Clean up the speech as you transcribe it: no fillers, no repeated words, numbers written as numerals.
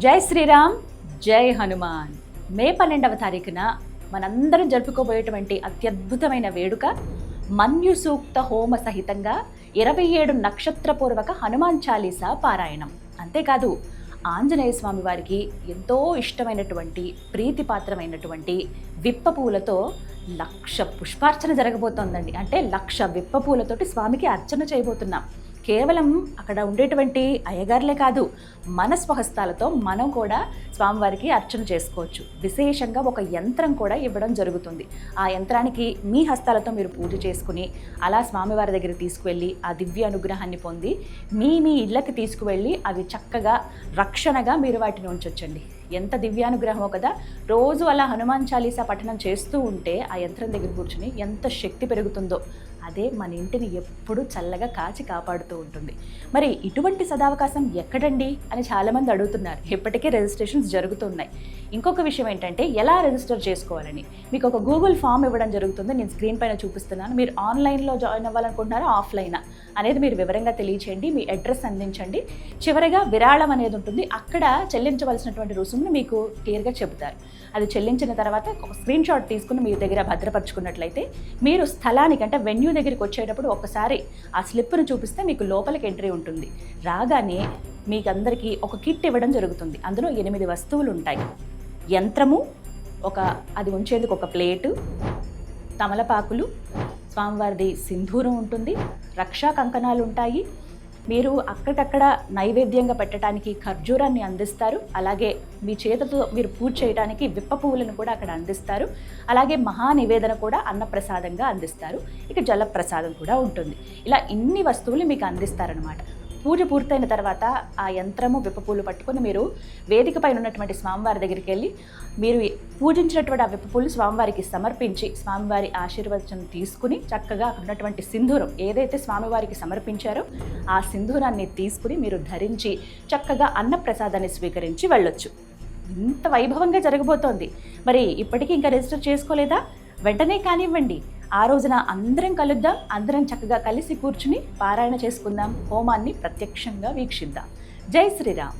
జై శ్రీరామ్, జై హనుమాన్. మే 12వ తారీఖున మనందరం జరుపుకోబోయేటువంటి అత్యద్భుతమైన వేడుక మన్యు సూక్త హోమ సహితంగా 27 నక్షత్రపూర్వక హనుమాన్ చాలీసా పారాయణం. అంతేకాదు ఆంజనేయ స్వామి వారికి ఎంతో ఇష్టమైనటువంటి ప్రీతిపాత్రమైనటువంటి విప్ప పూలతో 1,00,000 పుష్పార్చన జరగబోతోందండి. అంటే 1,00,000 విప్ప పూలతోటి స్వామికి అర్చన చేయబోతున్నాం. కేవలం అక్కడ ఉండేటువంటి అయ్యగారులే కాదు, మన స్వహస్తాలతో మనం కూడా స్వామివారికి అర్చన చేసుకోవచ్చు. విశేషంగా ఒక యంత్రం కూడా ఇవ్వడం జరుగుతుంది. ఆ యంత్రానికి మీ హస్తాలతో మీరు పూజ చేసుకుని అలా స్వామివారి దగ్గర తీసుకువెళ్ళి ఆ దివ్య అనుగ్రహాన్ని పొంది మీ ఇళ్ళకి తీసుకువెళ్ళి అవి చక్కగా రక్షణగా మీరు వాటిని ఉంచొచ్చండి. ఎంత దివ్యానుగ్రహమో కదా. రోజు అలా హనుమాన్ చాలీసా పఠనం చేస్తూ ఉంటే ఆ యంత్రం దగ్గర కూర్చుని ఎంత శక్తి పెరుగుతుందో. అదే మన ఇంటిని ఎప్పుడూ చల్లగా కాచి కాపాడుతూ ఉంటుంది. మరి ఇటువంటి సదావకాశం ఎక్కడండి అని చాలామంది అడుగుతున్నారు. ఇప్పటికే రిజిస్ట్రేషన్స్ జరుగుతున్నాయి. ఇంకొక విషయం ఏంటంటే ఎలా రిజిస్టర్ చేసుకోవాలని మీకు ఒక గూగుల్ ఫామ్ ఇవ్వడం జరుగుతుంది. నేను స్క్రీన్ పైన చూపిస్తున్నాను. మీరు ఆన్లైన్లో జాయిన్ అవ్వాలనుకుంటున్నారా ఆఫ్లైనా అనేది మీరు వివరంగా తెలియచేయండి. మీ అడ్రస్ అందించండి. చివరిగా విరాళం అనేది ఉంటుంది. అక్కడ చెల్లించవలసినటువంటి రుసుమును మీకు క్లియర్గా చెబుతారు. అది చెల్లించిన తర్వాత ఒక స్క్రీన్ షాట్ తీసుకుని మీ దగ్గర భద్రపరుచుకున్నట్లయితే మీరు స్థలానికి అంటే వెన్యూ దగ్గరికి వచ్చేటప్పుడు ఒకసారి ఆ స్లిప్ను చూపిస్తే మీకు లోపలికి ఎంట్రీ ఉంటుంది. రాగానే మీకు అందరికీ ఒక కిట్ ఇవ్వడం జరుగుతుంది. అందులో 8 వస్తువులు ఉంటాయి. యంత్రము, అది ఉంచేందుకు ఒక ప్లేటు, తమలపాకులు, స్వామివారిది సింధూరం ఉంటుంది, రక్షా కంకణాలు ఉంటాయి. మీరు అక్కడికక్కడ నైవేద్యంగా పెట్టడానికి ఖర్జూరాన్ని అందిస్తారు. అలాగే మీ చేతితో మీరు పూజ చేయడానికి విప్ప పువ్వులను కూడా అక్కడ అందిస్తారు. అలాగే మహానివేదన కూడా అన్నప్రసాదంగా అందిస్తారు. ఇక జలప్రసాదం కూడా ఉంటుంది. ఇలా ఇన్ని వస్తువులు మీకు అందిస్తారనమాట. పూజ పూర్తయిన తర్వాత ఆ యంత్రము విప్ప పూలు పట్టుకొని మీరు వేదిక పైన ఉన్నటువంటి స్వామివారి దగ్గరికి వెళ్ళి మీరు పూజించినటువంటి ఆ విప్ప పూలు స్వామివారికి సమర్పించి స్వామివారి ఆశీర్వచనం తీసుకుని చక్కగా అక్కడ ఉన్నటువంటి సింధూరం ఏదైతే స్వామివారికి సమర్పించారో ఆ సింధూరాన్ని తీసుకుని మీరు ధరించి చక్కగా అన్నప్రసాదాన్ని స్వీకరించి వెళ్ళొచ్చు. ఇంత వైభవంగా జరగబోతోంది. మరి ఇప్పటికీ ఇంకా రిజిస్టర్ చేసుకోలేదా? వెంటనే కానివ్వండి. ఆ రోజున అందరం కలుద్దాం. అందరం చక్కగా కలిసి కూర్చుని పారాయణ చేసుకుందాం. హోమాన్ని ప్రత్యక్షంగా వీక్షిద్దాం. జై శ్రీరామ్.